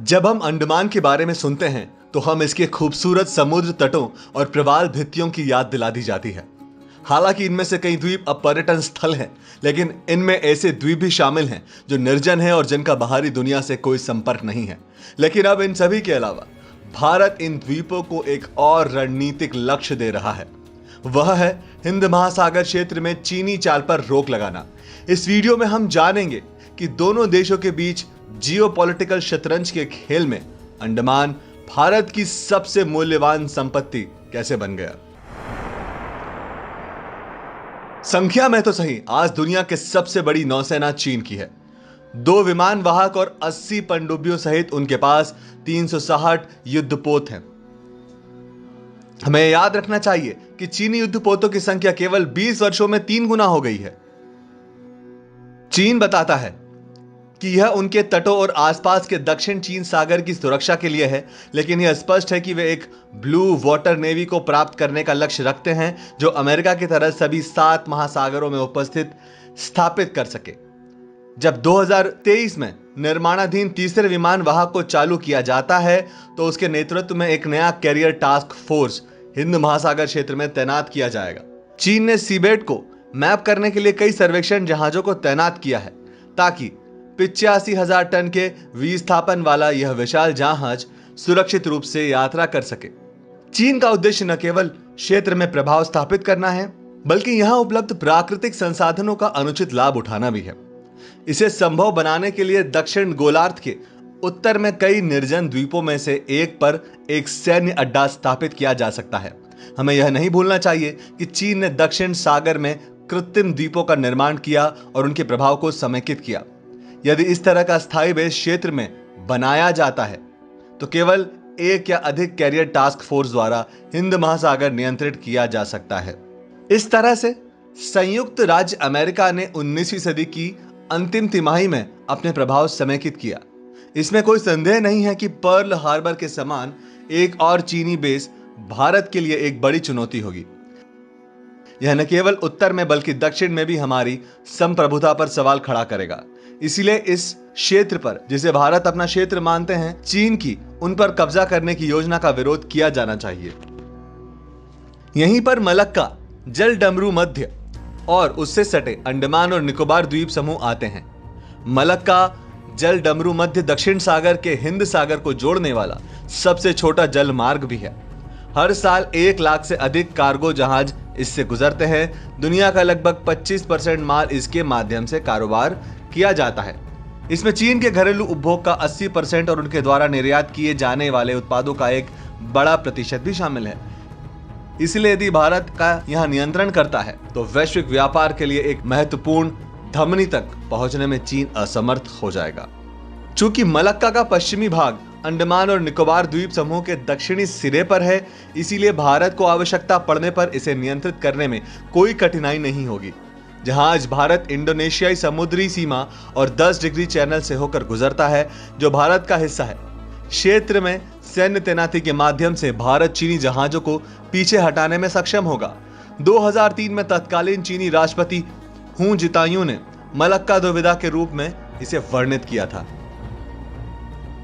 जब हम अंडमान के बारे में सुनते हैं तो हम इसके खूबसूरत समुद्र तटों और प्रवाल भित्तियों की याद दिला दी जाती है। हालांकि इनमें से कई द्वीप अब पर्यटन स्थल हैं, लेकिन इनमें ऐसे द्वीप भी शामिल हैं जो निर्जन हैं और जिनका बाहरी दुनिया से कोई संपर्क नहीं है। लेकिन अब इन सभी के अलावा भारत इन द्वीपों को एक और रणनीतिक लक्ष्य दे रहा है। वह है हिंद महासागर क्षेत्र में चीनी चाल पर रोक लगाना। इस वीडियो में हम जानेंगे कि दोनों देशों के बीच जियोपॉलिटिकल शतरंज के खेल में अंडमान भारत की सबसे मूल्यवान संपत्ति कैसे बन गया। संख्या में तो सही, आज दुनिया के सबसे बड़ी नौसेना चीन की है। 2 विमान वाहक और 80 पनडुब्बियों सहित उनके पास 360 युद्धपोत हैं। हमें याद रखना चाहिए कि चीनी युद्धपोतों की संख्या केवल 20 वर्षों में 3 गुना हो गई है। चीन बताता है कि यह उनके तटों और आसपास के दक्षिण चीन सागर की सुरक्षा के लिए है, लेकिन यह स्पष्ट है कि वे एक ब्लू वाटर नेवी को प्राप्त करने का लक्ष्य रखते हैं जो अमेरिका की तरह सभी 7 महासागरों में उपस्थित स्थापित कर सके। जब 2023 में निर्माणाधीन तीसरे विमान वाहक को चालू किया जाता है तो उसके नेतृत्व में एक नया कैरियर टास्क फोर्स हिंद महासागर क्षेत्र में तैनात किया जाएगा। चीन ने सीबेट को मैप करने के लिए कई सर्वेक्षण जहाजों को तैनात किया है ताकि 85,000 टन के विस्थापन वाला यह विशाल जहाज सुरक्षित रूप से यात्रा कर सके। चीन का उद्देश्य न केवल क्षेत्र में प्रभाव स्थापित करना है, बल्कि यहां उपलब्ध प्राकृतिक संसाधनों का अनुचित लाभ उठाना भी है। इसे संभव बनाने के लिए दक्षिण गोलार्ध के उत्तर में कई निर्जन द्वीपों में से एक पर एक सैन्य अड्डा स्थापित किया जा सकता है। हमें यह नहीं भूलना चाहिए कि चीन ने दक्षिण सागर में कृत्रिम द्वीपों का निर्माण किया और उनके प्रभाव को समेकित किया। यदि इस तरह का स्थायी बेस क्षेत्र में बनाया जाता है तो केवल एक या अधिक कैरियर टास्क फोर्स द्वारा हिंद महासागर नियंत्रित किया जा सकता है। इस तरह से संयुक्त राज्य अमेरिका ने 19वीं सदी की अंतिम तिमाही में अपने प्रभाव समेकित किया। इसमें कोई संदेह नहीं है कि पर्ल हार्बर के समान एक और चीनी बेस भारत के लिए एक बड़ी चुनौती होगी। यह न केवल उत्तर में बल्कि दक्षिण में भी हमारी संप्रभुता पर सवाल खड़ा करेगा। इसीलिए इस क्षेत्र पर, जिसे भारत अपना क्षेत्र मानते हैं, चीन की उन पर कब्जा करने की योजना का विरोध किया जाना चाहिए। यहीं पर मलक्का, जल डमरू मध्य और उससे सटे अंडमान और निकोबार द्वीप समूह आते हैं। मलक्का जल डमरू मध्य दक्षिण सागर के हिंद सागर को जोड़ने वाला सबसे छोटा जल मार्ग भी है। हर साल 1 लाख से अधिक कार्गो जहाज इससे गुजरते हैं। दुनिया का लगभग 25% माल इसके माध्यम से कारोबार किया जाता है। इसमें चीन के घरेलू उपभोग का 80% और उनके द्वारा निर्यात किए जाने वाले उत्पादों का एक बड़ा प्रतिशत भी शामिल है। इसलिए यदि भारत का यहां नियंत्रण करता है तो वैश्विक व्यापार के लिए एक महत्वपूर्ण धमनी तक पहुंचने में चीन असमर्थ हो जाएगा। चूंकि मलक्का का पश्चिमी भाग अंडमान और निकोबार द्वीप समूह के दक्षिणी सिरे पर है, इसीलिए भारत को आवश्यकता पड़ने पर इसे नियंत्रित करने में कोई कठिनाई नहीं होगी। जहाज भारत इंडोनेशियाई समुद्री सीमा और 10 डिग्री चैनल से होकर गुजरता है जो भारत का हिस्सा है। क्षेत्र में सैन्य तैनाती के माध्यम से भारत चीनी जहाजों को पीछे हटाने में सक्षम होगा। 2003 में तत्कालीन चीनी राष्ट्रपति हू जितायू ने मलक्का दुविधा के रूप में इसे वर्णित किया था।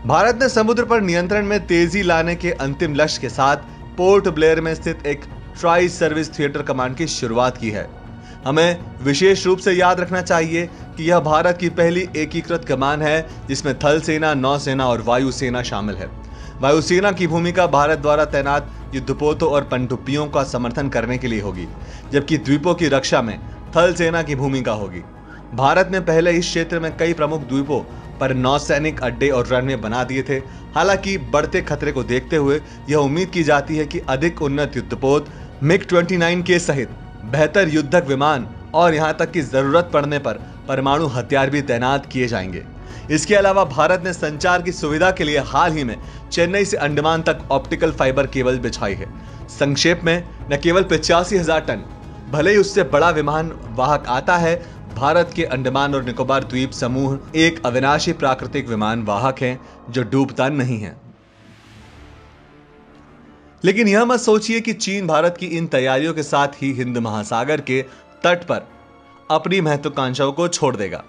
भारत ने समुद्र पर नियंत्रण में तेजी लाने के अंतिम लक्ष्य के साथ पोर्ट ब्लेयर में स्थित एक ट्राई सर्विस थिएटर कमांड की शुरुआत की है। हमें विशेष रूप से याद रखना चाहिए कि यह भारत की पहली एकीकृत कमान है जिसमें थल सेना, नौसेना और वायुसेना शामिल है। वायुसेना की भूमिका भारत द्वारा तैनात युद्धपोतों और पनडुब्बियों का समर्थन करने के लिए होगी, जबकि द्वीपों की रक्षा में थल सेना की भूमिका होगी। भारत ने पहले इस क्षेत्र में कई प्रमुख द्वीपों पर नौसैनिक अड्डे और रनवे बना दिए थे। हालांकि बढ़ते खतरे को देखते हुए यह उम्मीद की जाती है कि अधिक उन्नत युद्धपोत MiG-29 के सहित बेहतर युद्धक विमान और यहां तक कि जरूरत पड़ने पर परमाणु हथियार भी तैनात किए जाएंगे। इसके अलावा भारत ने संचार की सुविधा के लिए हाल ही में चेन्नई से अंडमान तक ऑप्टिकल फाइबर केबल बिछाई है। संक्षेप में, न केवल 85,000 टन, भले ही उससे बड़ा विमान वाहक आता है, भारत के अंडमान और निकोबार द्वीप समूह एक अविनाशी प्राकृतिक विमान वाहक हैं जो डूबता नहीं है। लेकिन यह मत सोचिए कि चीन भारत की इन तैयारियों के साथ ही हिंद महासागर के तट पर अपनी महत्वाकांक्षाओं को छोड़ देगा।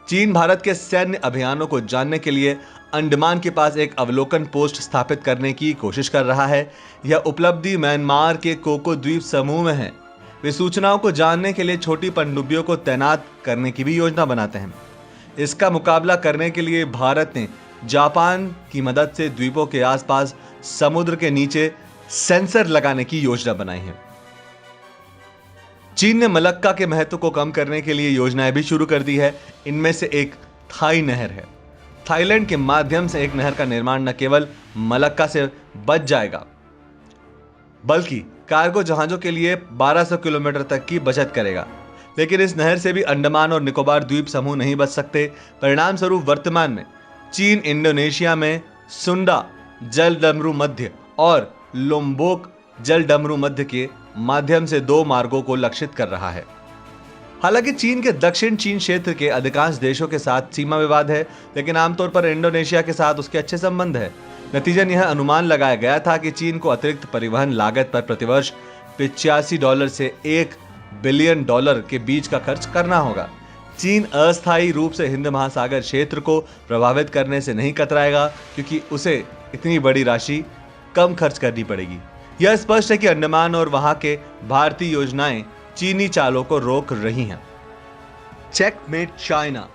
चीन भारत के सैन्य अभियानों को जानने के लिए अंडमान के पास एक अवलोकन पोस्ट स्थापित करने की कोशिश कर रहा है। यह उपलब्धि म्यांमार के कोको द्वीप समूह में है। वे सूचनाओं को जानने के लिए छोटी पनडुब्बियों को तैनात करने की भी योजना बनाते हैं। इसका मुकाबला करने के लिए भारत ने जापान की मदद से द्वीपों के आसपास समुद्र के नीचे सेंसर लगाने की योजना बनाई है। चीन ने मलक्का के महत्व को कम करने के लिए योजनाएं भी शुरू कर दी है। इनमें से एक थाई नहर है। थाईलैंड के माध्यम से एक नहर का निर्माण न केवल मलक्का से बच जाएगा, बल्कि कार्गो जहाजों के लिए 1200 किलोमीटर तक की बचत करेगा। लेकिन इस नहर से भी अंडमान और निकोबार द्वीप समूह नहीं बच सकते। परिणाम स्वरूप वर्तमान में चीन इंडोनेशिया में सुंडा जलडमरू मध्य और लोम्बोक जलडमरू मध्य के माध्यम से 2 मार्गों को लक्षित कर रहा है। हालांकि चीन के दक्षिण चीन क्षेत्र के अधिकांश देशों के साथ सीमा विवाद है, लेकिन आमतौर पर इंडोनेशिया के साथ उसके अच्छे संबंध है। नतीजन यह अनुमान लगाया गया था कि चीन को अतिरिक्त परिवहन लागत पर प्रतिवर्ष $85 से $1 बिलियन के बीच का खर्च करना होगा। चीन अस्थायी रूप से हिंद महासागर क्षेत्र को प्रभावित करने से नहीं कतराएगा, क्योंकि उसे इतनी बड़ी राशि कम खर्च करनी पड़ेगी। यह स्पष्ट है कि अंडमान और वहां के भारतीय योजनाएं चीनी चालों को रोक रही हैं। Checkmate China.